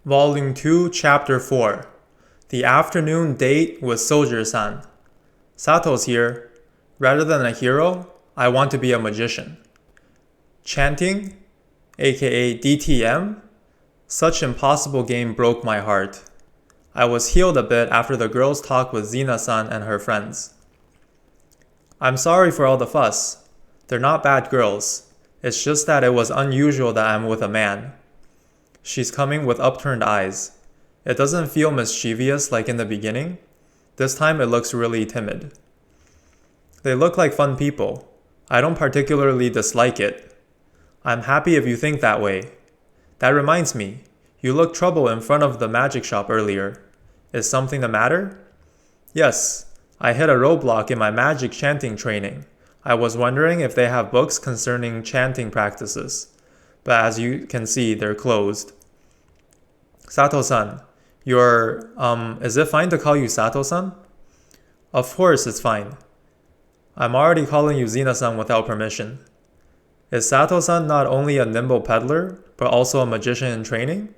Volume 2, Chapter 4. The Afternoon Date with Soldier-san. Sato's here. Rather than a hero, I want to be a magician. Chanting, aka DTM? Such impossible game broke my heart. I was healed a bit after the girls' talk with Zina-san and her friends. I'm sorry for all the fuss. They're not bad girls. It's just that it was unusual that I'm with a man. She's coming with upturned eyes. It doesn't feel mischievous like in the beginning. This time it looks really timid. They look like fun people. I don't particularly dislike it. I'm happy if you think that way. That reminds me, you looked trouble in front of the magic shop earlier. Is something the matter? Yes, I hit a roadblock in my magic chanting training. I was wondering if they have books concerning chanting practices. But as you can see, they're closed. Sato-san, is it fine to call you Sato-san? Of course it's fine. I'm already calling you Zina-san without permission. Is Sato-san not only a nimble peddler, but also a magician in training?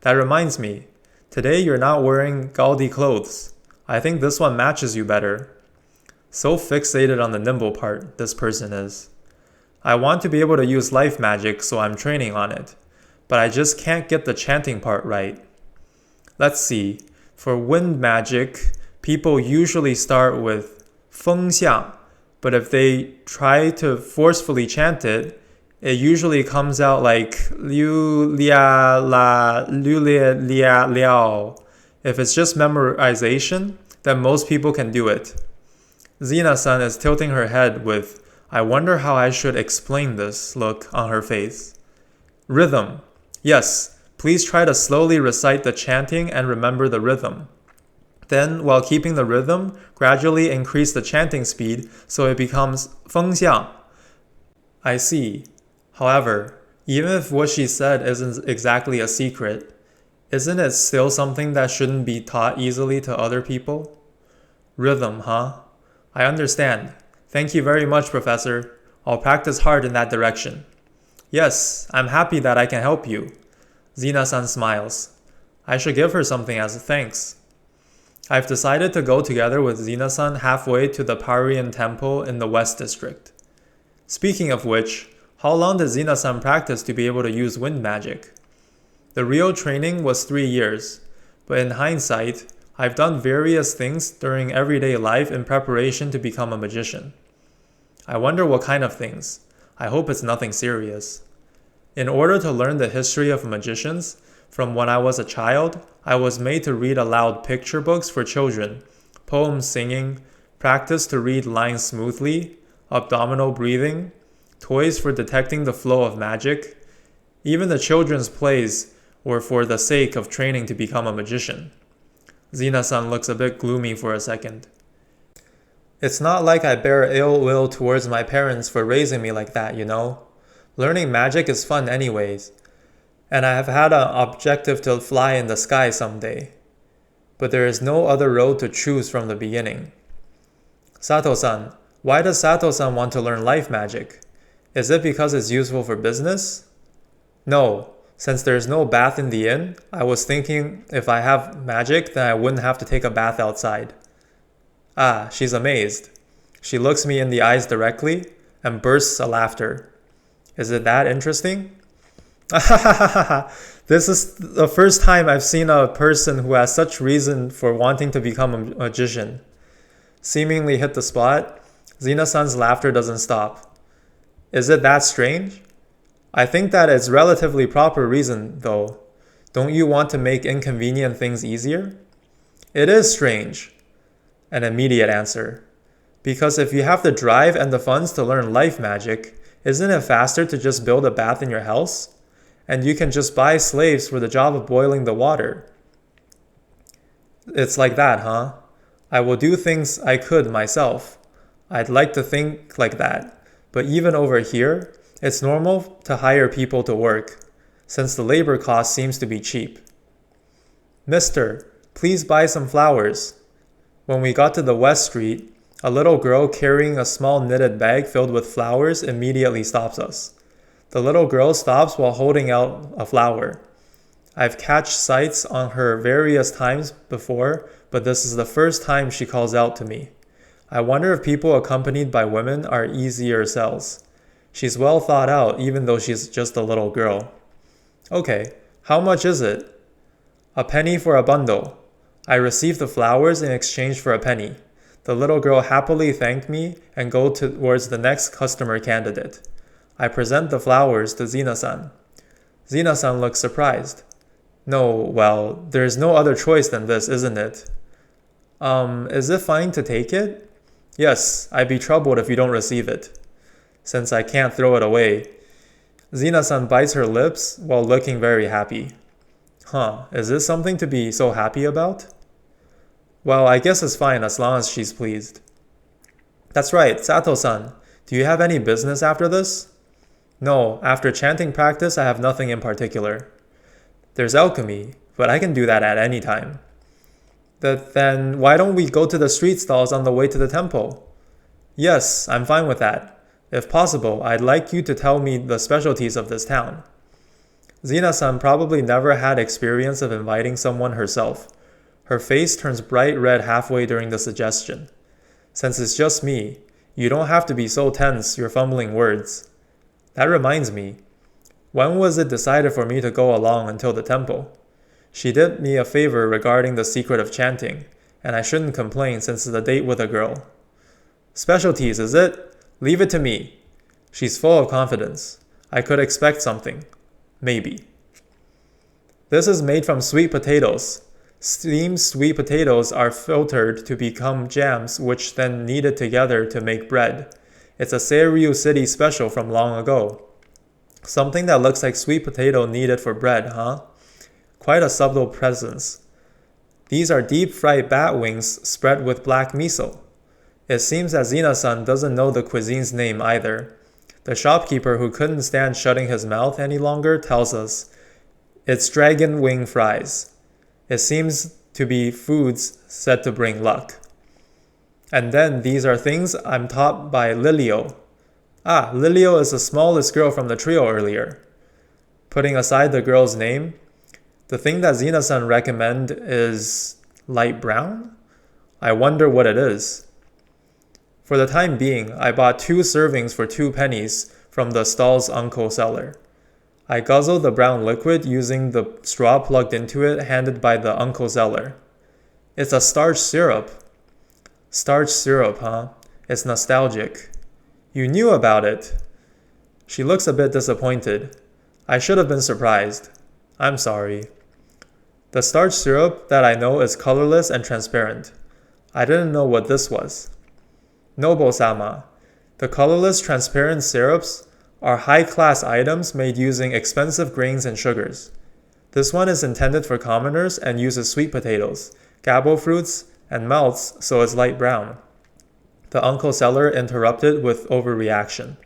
That reminds me, today you're not wearing gaudy clothes. I think this one matches you better. So fixated on the nimble part, this person is. I want to be able to use life magic, so I'm training on it. But I just can't get the chanting part right. Let's see. For wind magic, people usually start with 风向, but if they try to forcefully chant it, it usually comes out like 溜lia la 溜lia lia liao. If it's just memorization, then most people can do it. Zina-san is tilting her head with, I wonder how I should explain this look on her face. Rhythm. Yes, please try to slowly recite the chanting and remember the rhythm. Then, while keeping the rhythm, gradually increase the chanting speed so it becomes 风向. I see. However, even if what she said isn't exactly a secret, isn't it still something that shouldn't be taught easily to other people? Rhythm, huh? I understand. Thank you very much, Professor. I'll practice hard in that direction. Yes, I'm happy that I can help you. Zina-san smiles. I should give her something as a thanks. I've decided to go together with Zina-san halfway to the Parian Temple in the West District. Speaking of which, how long did Zina-san practice to be able to use wind magic? The real training was 3 years, but in hindsight, I've done various things during everyday life in preparation to become a magician. I wonder what kind of things. I hope it's nothing serious. In order to learn the history of magicians, from when I was a child, I was made to read aloud picture books for children, poem singing, practice to read lines smoothly, abdominal breathing, toys for detecting the flow of magic. Even the children's plays were for the sake of training to become a magician. Zina-san looks a bit gloomy for a second. It's not like I bear ill will towards my parents for raising me like that, you know? Learning magic is fun anyways, and I have had an objective to fly in the sky someday. But there is no other road to choose from the beginning. Sato-san, why does Sato-san want to learn life magic? Is it because it's useful for business? No. Since there's no bath in the inn, I was thinking if I have magic, then I wouldn't have to take a bath outside. Ah, she's amazed. She looks me in the eyes directly and bursts a laughter. Is it that interesting? This is the first time I've seen a person who has such reason for wanting to become a magician. Seemingly hit the spot, Zina-san's laughter doesn't stop. Is it that strange? I think that it's relatively proper reason, though. Don't you want to make inconvenient things easier? It is strange. An immediate answer. Because if you have the drive and the funds to learn life magic, isn't it faster to just build a bath in your house? And you can just buy slaves for the job of boiling the water. It's like that, huh? I will do things I could myself. I'd like to think like that. But even over here, it's normal to hire people to work, since the labor cost seems to be cheap. Mister, please buy some flowers. When we got to the West Street, a little girl carrying a small knitted bag filled with flowers immediately stops us. The little girl stops while holding out a flower. I've catched sights on her various times before, but this is the first time she calls out to me. I wonder if people accompanied by women are easier sells. She's well thought out even though she's just a little girl. Okay, how much is it? A penny for a bundle. I receive the flowers in exchange for a penny. The little girl happily thanked me and go towards the next customer candidate. I present the flowers to Zina-san. Zina-san looks surprised. No, well, there's no other choice than this, isn't it? Is it fine to take it? Yes, I'd be troubled if you don't receive it. Since I can't throw it away. Zina-san bites her lips while looking very happy. Is this something to be so happy about? Well, I guess it's fine as long as she's pleased. That's right, Sato-san. Do you have any business after this? No, after chanting practice, I have nothing in particular. There's alchemy, but I can do that at any time. Then why don't we go to the street stalls on the way to the temple? Yes, I'm fine with that. If possible, I'd like you to tell me the specialties of this town. Zina-san probably never had experience of inviting someone herself. Her face turns bright red halfway during the suggestion. Since it's just me, you don't have to be so tense you're fumbling words. That reminds me. When was it decided for me to go along until the temple? She did me a favor regarding the secret of chanting, and I shouldn't complain since it's a date with a girl. Specialties, is it? Leave it to me. She's full of confidence. I could expect something. Maybe. This is made from sweet potatoes. Steamed sweet potatoes are filtered to become jams, which then kneaded together to make bread. It's a Seiryu City special from long ago. Something that looks like sweet potato kneaded for bread, huh? Quite a subtle presence. These are deep-fried bat wings spread with black miso. It seems that Zina-san doesn't know the cuisine's name either. The shopkeeper, who couldn't stand shutting his mouth any longer, tells us, it's dragon wing fries. It seems to be foods said to bring luck. And then these are things I'm taught by Lilio. Lilio is the smallest girl from the trio earlier. Putting aside the girl's name, the thing that Zina-san recommend is light brown? I wonder what it is. For the time being, I bought 2 servings for 2 pennies from the stall's uncle seller. I guzzled the brown liquid using the straw plugged into it handed by the uncle seller. It's a starch syrup. Starch syrup, huh? It's nostalgic. You knew about it. She looks a bit disappointed. I should have been surprised. I'm sorry. The starch syrup that I know is colorless and transparent. I didn't know what this was. Nobo-sama, the colorless transparent syrups are high-class items made using expensive grains and sugars. This one is intended for commoners and uses sweet potatoes, gabo fruits, and melts so it's light brown. The uncle seller interrupted with overreaction.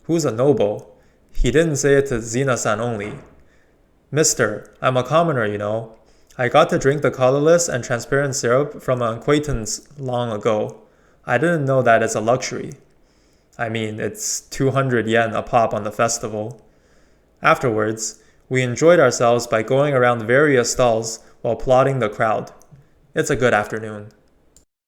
Who's a noble? He didn't say it to Zina-san only. Mister, I'm a commoner, you know. I got to drink the colorless and transparent syrup from an acquaintance long ago. I didn't know that it's a luxury. I mean, it's 200 yen a pop on the festival. Afterwards, we enjoyed ourselves by going around various stalls while plotting the crowd. It's a good afternoon.